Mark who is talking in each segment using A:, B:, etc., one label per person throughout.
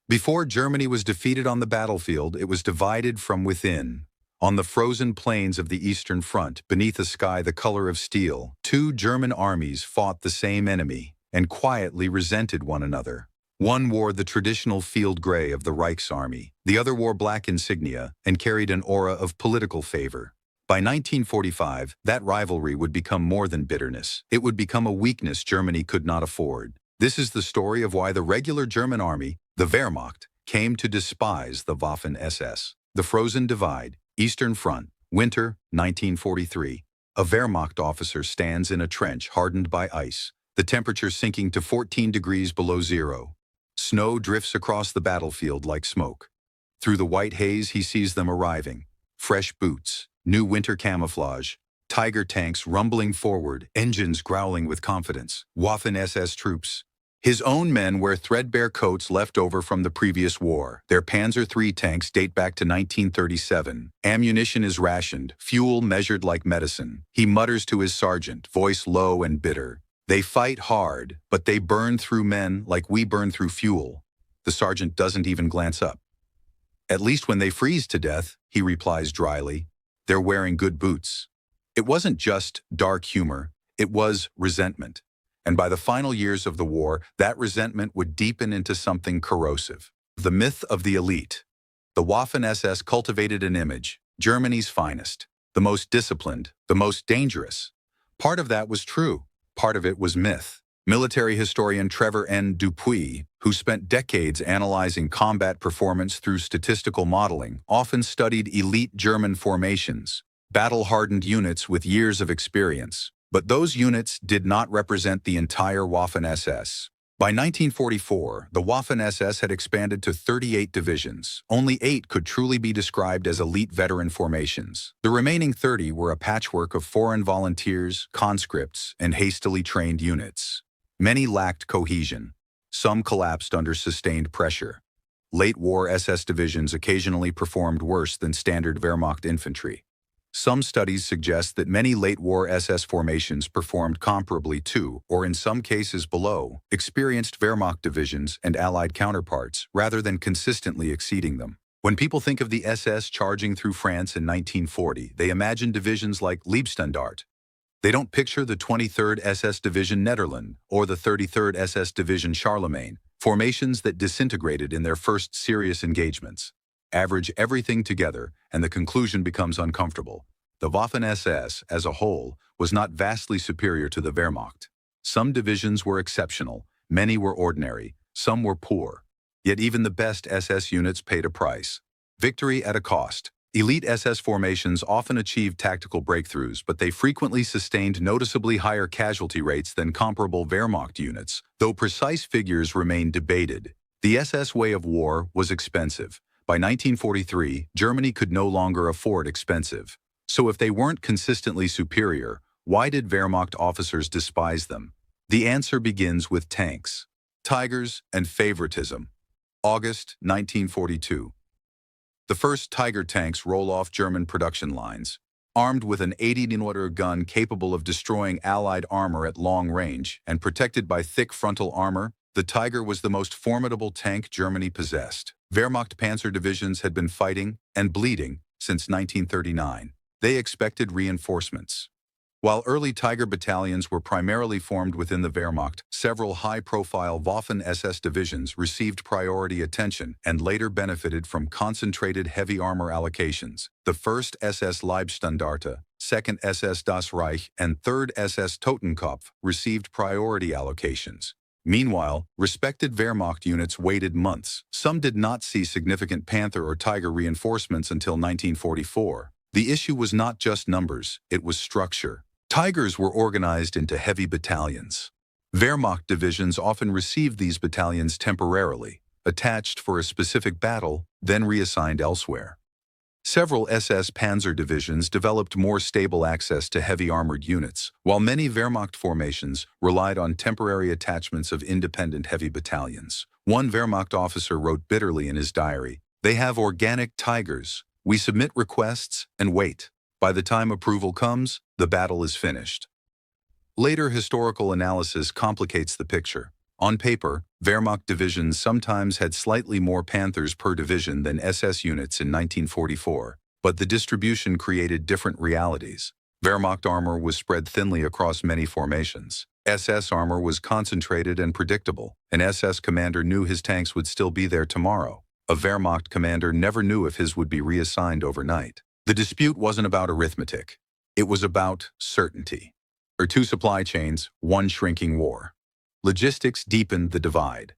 A: Before Germany was defeated on the battlefield, it was divided from within. On the frozen plains of the Eastern Front, beneath a sky the color of steel, two German armies fought the same enemy and quietly resented one another. One wore the traditional field gray of the Reichsarmy, the other wore black insignia and carried an aura of political favor. By 1945, that rivalry would become more than bitterness. It would become a weakness Germany could not afford. This is the story of why the regular German army, the Wehrmacht, came to despise the Waffen-SS. The Frozen Divide, Eastern Front, winter 1943. A Wehrmacht officer stands in a trench hardened by ice, the temperature sinking to 14 degrees below zero. Snow drifts across the battlefield like smoke. Through the white haze he sees them arriving. Fresh boots, new winter camouflage, Tiger tanks rumbling forward, engines growling with confidence. Waffen-SS troops. His own men wear threadbare coats left over from the previous war. Their Panzer III tanks date back to 1937. Ammunition is rationed, fuel measured like medicine. He mutters to his sergeant, voice low and bitter. They fight hard, but they burn through men like we burn through fuel. The sergeant doesn't even glance up. At least when they freeze to death, he replies dryly, they're wearing good boots. It wasn't just dark humor, it was resentment. And by the final years of the war, that resentment would deepen into something corrosive. The myth of the elite. The Waffen-SS cultivated an image, Germany's finest, the most disciplined, the most dangerous. Part of that was true. Part of it was myth. Military historian Trevor N. Dupuy, who spent decades analyzing combat performance through statistical modeling, often studied elite German formations, battle-hardened units with years of experience. But those units did not represent the entire Waffen-SS. By 1944, the Waffen-SS had expanded to 38 divisions. Only 8 could truly be described as elite veteran formations. The remaining 30 were a patchwork of foreign volunteers, conscripts, and hastily trained units. Many lacked cohesion. Some collapsed under sustained pressure. Late-war SS divisions occasionally performed worse than standard Wehrmacht infantry. Some studies suggest that many late-war SS formations performed comparably to, or in some cases below, experienced Wehrmacht divisions and Allied counterparts, rather than consistently exceeding them. When people think of the SS charging through France in 1940, they imagine divisions like Leibstandarte. They don't picture the 23rd SS Division Nederland or the 33rd SS Division Charlemagne, formations that disintegrated in their first serious engagements. Average everything together, and the conclusion becomes uncomfortable. The Waffen-SS, as a whole, was not vastly superior to the Wehrmacht. Some divisions were exceptional, many were ordinary, some were poor. Yet even the best SS units paid a price. Victory at a cost. Elite SS formations often achieved tactical breakthroughs, but they frequently sustained noticeably higher casualty rates than comparable Wehrmacht units, though precise figures remain debated. The SS way of war was expensive. By 1943, Germany could no longer afford expensive. So if they weren't consistently superior, why did Wehrmacht officers despise them? The answer begins with tanks, Tigers, and favoritism. August 1942. The first Tiger tanks roll off German production lines. Armed with an 80-millimeter gun capable of destroying Allied armor at long range and protected by thick frontal armor, the Tiger was the most formidable tank Germany possessed. Wehrmacht panzer divisions had been fighting and bleeding since 1939. They expected reinforcements. While early Tiger battalions were primarily formed within the Wehrmacht, several high-profile Waffen-SS divisions received priority attention and later benefited from concentrated heavy armor allocations. The 1st SS Leibstandarte, 2nd SS Das Reich, and 3rd SS Totenkopf received priority allocations. Meanwhile, respected Wehrmacht units waited months. Some did not see significant Panther or Tiger reinforcements until 1944. The issue was not just numbers, it was structure. Tigers were organized into heavy battalions. Wehrmacht divisions often received these battalions temporarily, attached for a specific battle, then reassigned elsewhere. Several SS panzer divisions developed more stable access to heavy armored units, while many Wehrmacht formations relied on temporary attachments of independent heavy battalions. One Wehrmacht officer wrote bitterly in his diary, "They have organic tigers. We submit requests and wait. By the time approval comes, the battle is finished." Later historical analysis complicates the picture. On paper, Wehrmacht divisions sometimes had slightly more Panthers per division than SS units in 1944, but the distribution created different realities. Wehrmacht armor was spread thinly across many formations. SS armor was concentrated and predictable. An SS commander knew his tanks would still be there tomorrow. A Wehrmacht commander never knew if his would be reassigned overnight. The dispute wasn't about arithmetic. It was about certainty. For two supply chains, one shrinking war. Logistics deepened the divide.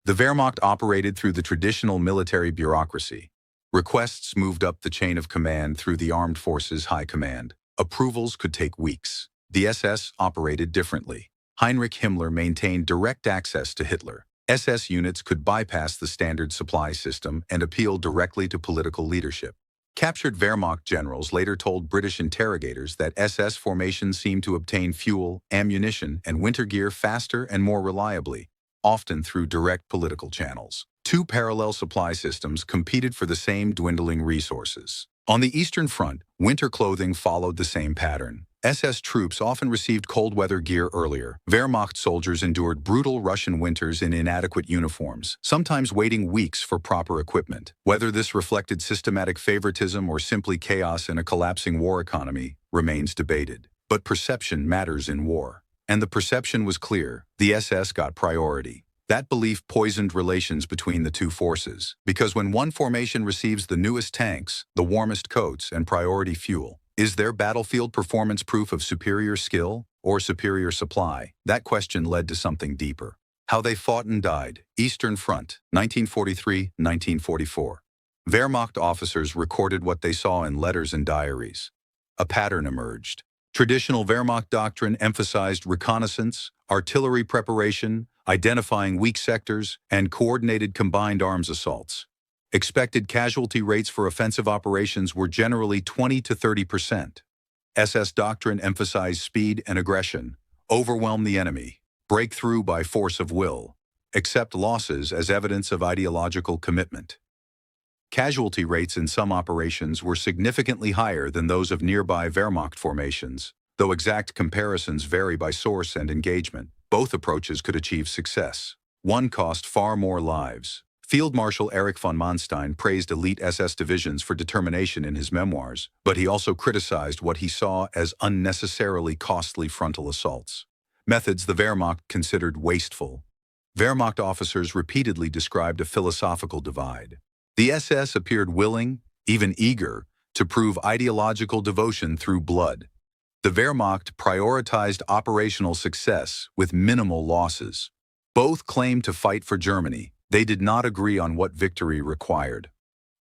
A: The Wehrmacht operated through the traditional military bureaucracy. Requests moved up the chain of command through the armed forces high command. Approvals could take weeks. The SS operated differently. Heinrich Himmler maintained direct access to Hitler. SS units could bypass the standard supply system and appeal directly to political leadership. Captured Wehrmacht generals later told British interrogators that SS formations seemed to obtain fuel, ammunition, and winter gear faster and more reliably, often through direct political channels. Two parallel supply systems competed for the same dwindling resources. On the Eastern Front, winter clothing followed the same pattern. SS troops often received cold weather gear earlier. Wehrmacht soldiers endured brutal Russian winters in inadequate uniforms, sometimes waiting weeks for proper equipment. Whether this reflected systematic favoritism or simply chaos in a collapsing war economy remains debated. But perception matters in war. And the perception was clear. The SS got priority. That belief poisoned relations between the two forces, because when one formation receives the newest tanks, the warmest coats, and priority fuel, is their battlefield performance proof of superior skill or superior supply? That question led to something deeper. How they fought and died. Eastern Front, 1943-1944. Wehrmacht officers recorded what they saw in letters and diaries. A pattern emerged. Traditional Wehrmacht doctrine emphasized reconnaissance, artillery preparation, identifying weak sectors, and coordinated combined arms assaults. Expected casualty rates for offensive operations were generally 20 to 30%. SS doctrine emphasized speed and aggression, overwhelm the enemy, break through by force of will, accept losses as evidence of ideological commitment. Casualty rates in some operations were significantly higher than those of nearby Wehrmacht formations, though exact comparisons vary by source and engagement. Both approaches could achieve success. One cost far more lives. Field Marshal Erich von Manstein praised elite SS divisions for determination in his memoirs, but he also criticized what he saw as unnecessarily costly frontal assaults. Methods the Wehrmacht considered wasteful. Wehrmacht officers repeatedly described a philosophical divide. The SS appeared willing, even eager, to prove ideological devotion through blood. The Wehrmacht prioritized operational success with minimal losses. Both claimed to fight for Germany. They did not agree on what victory required.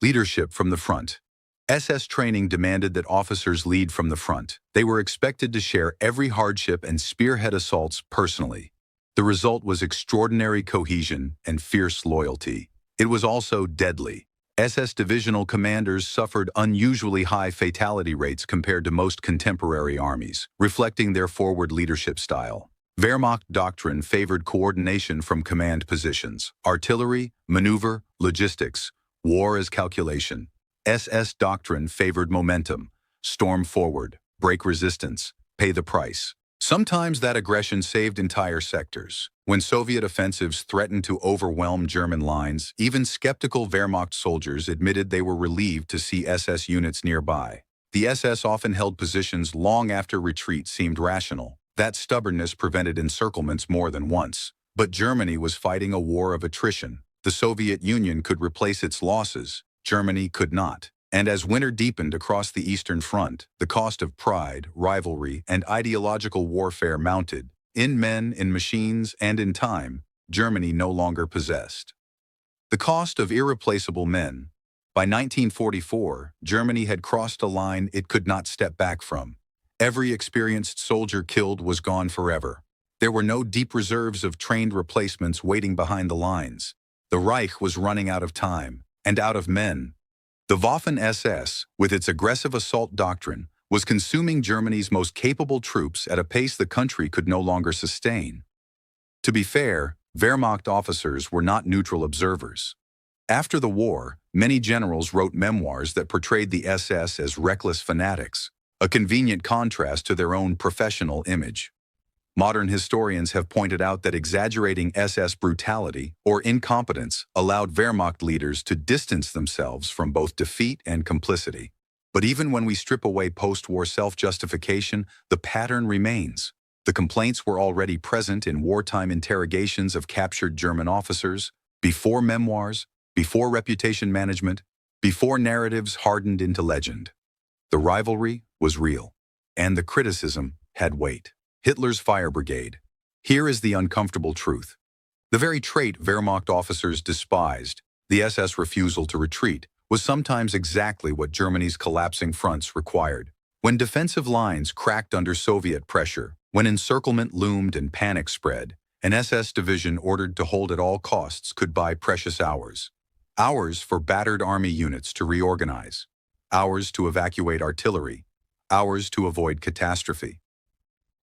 A: Leadership from the front. SS training demanded that officers lead from the front. They were expected to share every hardship and spearhead assaults personally. The result was extraordinary cohesion and fierce loyalty. It was also deadly. SS divisional commanders suffered unusually high fatality rates compared to most contemporary armies, reflecting their forward leadership style. Wehrmacht doctrine favored coordination from command positions. Artillery, maneuver, logistics, war as calculation. SS doctrine favored momentum. Storm forward, break resistance, pay the price. Sometimes that aggression saved entire sectors. When Soviet offensives threatened to overwhelm German lines, even skeptical Wehrmacht soldiers admitted they were relieved to see SS units nearby. The SS often held positions long after retreat seemed rational. That stubbornness prevented encirclements more than once. But Germany was fighting a war of attrition. The Soviet Union could replace its losses. Germany could not. And as winter deepened across the Eastern Front, the cost of pride, rivalry, and ideological warfare mounted. In men, in machines, and in time, Germany no longer possessed. The cost of irreplaceable men. By 1944, Germany had crossed a line it could not step back from. Every experienced soldier killed was gone forever. There were no deep reserves of trained replacements waiting behind the lines. The Reich was running out of time, and out of men. The Waffen-SS, with its aggressive assault doctrine, was consuming Germany's most capable troops at a pace the country could no longer sustain. To be fair, Wehrmacht officers were not neutral observers. After the war, many generals wrote memoirs that portrayed the SS as reckless fanatics, a convenient contrast to their own professional image. Modern historians have pointed out that exaggerating SS brutality or incompetence allowed Wehrmacht leaders to distance themselves from both defeat and complicity. But even when we strip away post-war self-justification, the pattern remains. The complaints were already present in wartime interrogations of captured German officers, before memoirs, before reputation management, before narratives hardened into legend. The rivalry was real, and the criticism had weight. Hitler's fire brigade. Here is the uncomfortable truth. The very trait Wehrmacht officers despised, the SS refusal to retreat, was sometimes exactly what Germany's collapsing fronts required. When defensive lines cracked under Soviet pressure, when encirclement loomed and panic spread, an SS division ordered to hold at all costs could buy precious hours. Hours for battered army units to reorganize. Hours to evacuate artillery. Hours to avoid catastrophe.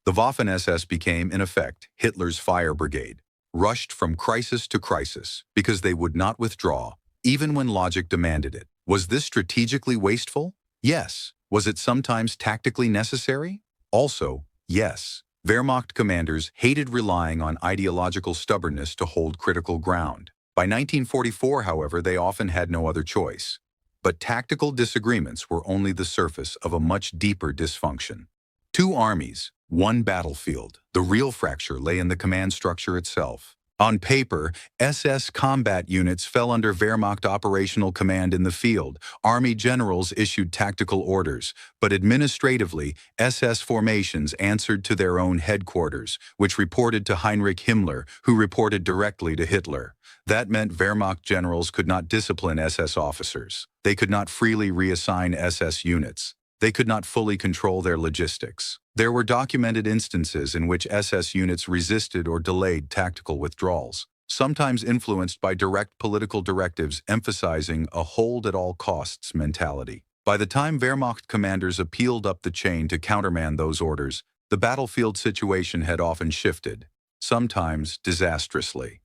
A: The Waffen-SS became, in effect, Hitler's fire brigade, rushed from crisis to crisis because they would not withdraw, even when logic demanded it. Was this strategically wasteful? Yes. Was it sometimes tactically necessary? Also, yes. Wehrmacht commanders hated relying on ideological stubbornness to hold critical ground. By 1944, however, they often had no other choice. But tactical disagreements were only the surface of a much deeper dysfunction. Two armies, one battlefield. The real fracture lay in the command structure itself. On paper, SS combat units fell under Wehrmacht operational command in the field. Army generals issued tactical orders, but administratively, SS formations answered to their own headquarters, which reported to Heinrich Himmler, who reported directly to Hitler. That meant Wehrmacht generals could not discipline SS officers. They could not freely reassign SS units. They could not fully control their logistics. There were documented instances in which SS units resisted or delayed tactical withdrawals, sometimes influenced by direct political directives emphasizing a hold-at-all-costs mentality. By the time Wehrmacht commanders appealed up the chain to countermand those orders, the battlefield situation had often shifted, sometimes disastrously.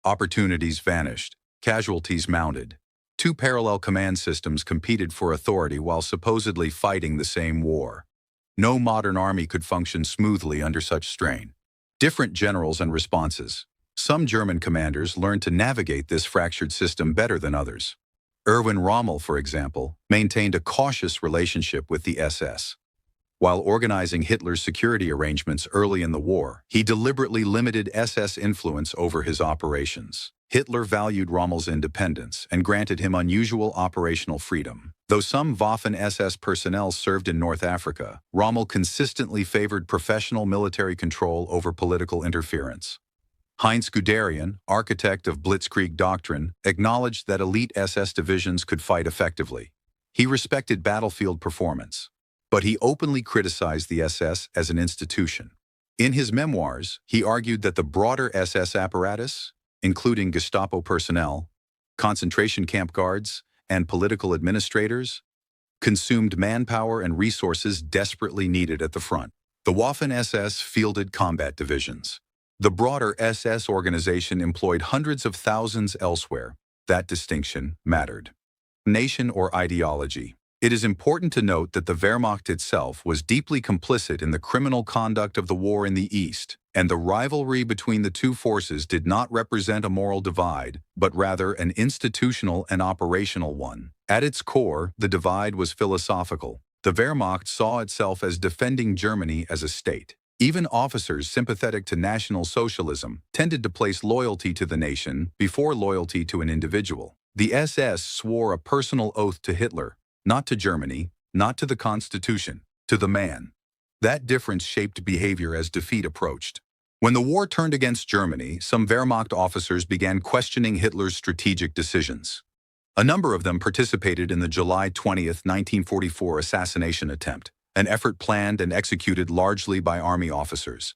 A: Opportunities vanished, casualties mounted. Two parallel command systems competed for authority while supposedly fighting the same war. No modern army could function smoothly under such strain. Different generals and responses. Some German commanders learned to navigate this fractured system better than others. Erwin Rommel, for example, maintained a cautious relationship with the SS. While organizing Hitler's security arrangements early in the war, he deliberately limited SS influence over his operations. Hitler valued Rommel's independence and granted him unusual operational freedom. Though some Waffen-SS personnel served in North Africa, Rommel consistently favored professional military control over political interference. Heinz Guderian, architect of Blitzkrieg doctrine, acknowledged that elite SS divisions could fight effectively. He respected battlefield performance, but he openly criticized the SS as an institution. In his memoirs, he argued that the broader SS apparatus, including Gestapo personnel, concentration camp guards, and political administrators, consumed manpower and resources desperately needed at the front. The Waffen-SS fielded combat divisions. The broader SS organization employed hundreds of thousands elsewhere. That distinction mattered. Nation or ideology. It is important to note that the Wehrmacht itself was deeply complicit in the criminal conduct of the war in the East, and the rivalry between the two forces did not represent a moral divide, but rather an institutional and operational one. At its core, the divide was philosophical. The Wehrmacht saw itself as defending Germany as a state. Even officers sympathetic to National Socialism tended to place loyalty to the nation before loyalty to an individual. The SS swore a personal oath to Hitler, not to Germany, not to the Constitution, to the man. That difference shaped behavior as defeat approached. When the war turned against Germany, some Wehrmacht officers began questioning Hitler's strategic decisions. A number of them participated in the July 20, 1944 assassination attempt, an effort planned and executed largely by army officers.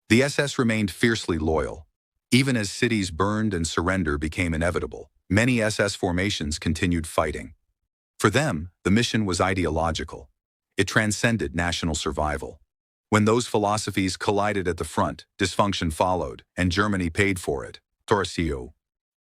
A: The SS remained fiercely loyal. Even as cities burned and surrender became inevitable, many SS formations continued fighting. For them, the mission was ideological. It transcended national survival. When those philosophies collided at the front, dysfunction followed, and Germany paid for it. Torcio.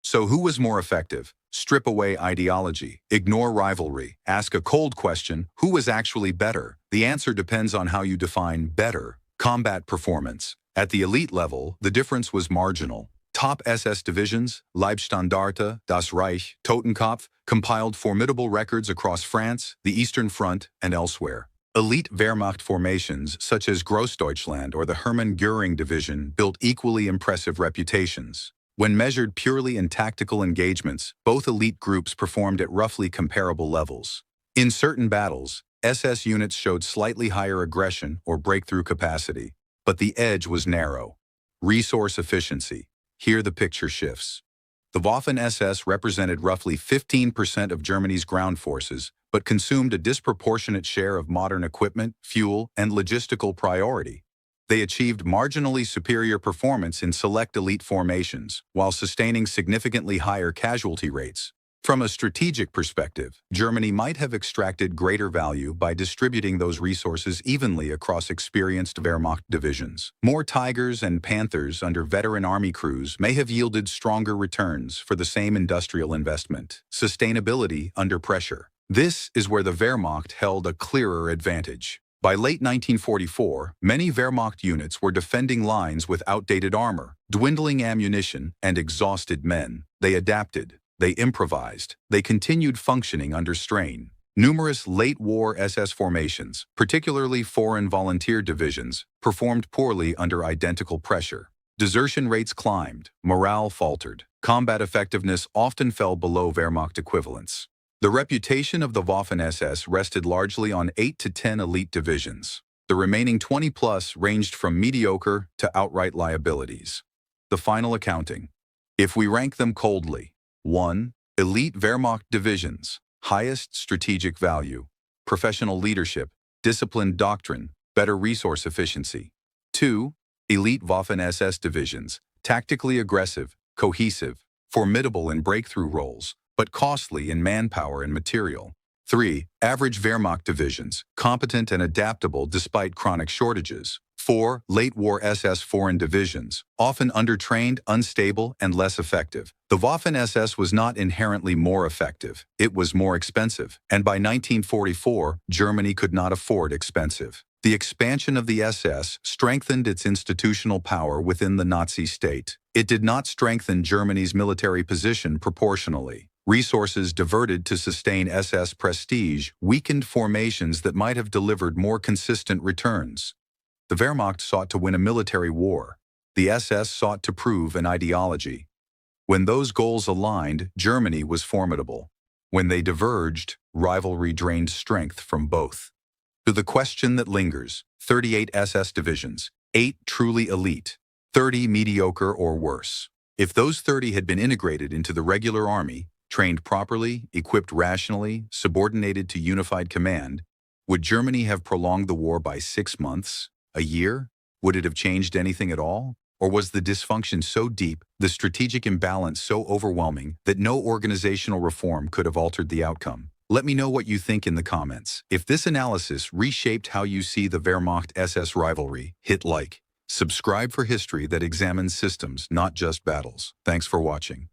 A: So who was more effective? Strip away ideology, ignore rivalry, ask a cold question, who was actually better? The answer depends on how you define better. Combat performance, At the elite level, the difference was marginal. Top SS divisions, Leibstandarte, Das Reich, Totenkopf, compiled formidable records across France, the Eastern Front, and elsewhere. Elite Wehrmacht formations, such as Grossdeutschland or the Hermann Göring Division, built equally impressive reputations. When measured purely in tactical engagements, both elite groups performed at roughly comparable levels. In certain battles, SS units showed slightly higher aggression or breakthrough capacity, but the edge was narrow. Resource efficiency. Here the picture shifts. The Waffen-SS represented roughly 15% of Germany's ground forces, but consumed a disproportionate share of modern equipment, fuel, and logistical priority. They achieved marginally superior performance in select elite formations, while sustaining significantly higher casualty rates. From a strategic perspective, Germany might have extracted greater value by distributing those resources evenly across experienced Wehrmacht divisions. More Tigers and Panthers under veteran army crews may have yielded stronger returns for the same industrial investment. Sustainability under pressure. This is where the Wehrmacht held a clearer advantage. By late 1944, many Wehrmacht units were defending lines with outdated armor, dwindling ammunition, and exhausted men. They adapted. They improvised. They continued functioning under strain. Numerous late-war SS formations, particularly foreign volunteer divisions, performed poorly under identical pressure. Desertion rates climbed, morale faltered. Combat effectiveness often fell below Wehrmacht equivalents. The reputation of the Waffen-SS rested largely on 8 to 10 elite divisions. The remaining 20-plus ranged from mediocre to outright liabilities. The final accounting. If we rank them coldly: 1. Elite Wehrmacht divisions, highest strategic value, professional leadership, disciplined doctrine, better resource efficiency. 2. Elite Waffen-SS divisions, tactically aggressive, cohesive, formidable in breakthrough roles, but costly in manpower and material. 3. Average Wehrmacht divisions, competent and adaptable despite chronic shortages. 4. Late-war SS foreign divisions, often undertrained, unstable, and less effective. The Waffen-SS was not inherently more effective. It was more expensive, and by 1944, Germany could not afford expensive. The expansion of the SS strengthened its institutional power within the Nazi state. It did not strengthen Germany's military position proportionally. Resources diverted to sustain SS prestige weakened formations that might have delivered more consistent returns. The Wehrmacht sought to win a military war. The SS sought to prove an ideology. When those goals aligned, Germany was formidable. When they diverged, rivalry drained strength from both. To the question that lingers: 38 SS divisions, 8 truly elite, 30 mediocre or worse. If those 30 had been integrated into the regular army, trained properly, equipped rationally, subordinated to unified command, would Germany have prolonged the war by 6 months? A year? Would it have changed anything at all? Or was the dysfunction so deep, the strategic imbalance so overwhelming, that no organizational reform could have altered the outcome? Let me know what you think in the comments. If this analysis reshaped how you see the Wehrmacht-SS rivalry, hit like. Subscribe for history that examines systems, not just battles. Thanks for watching.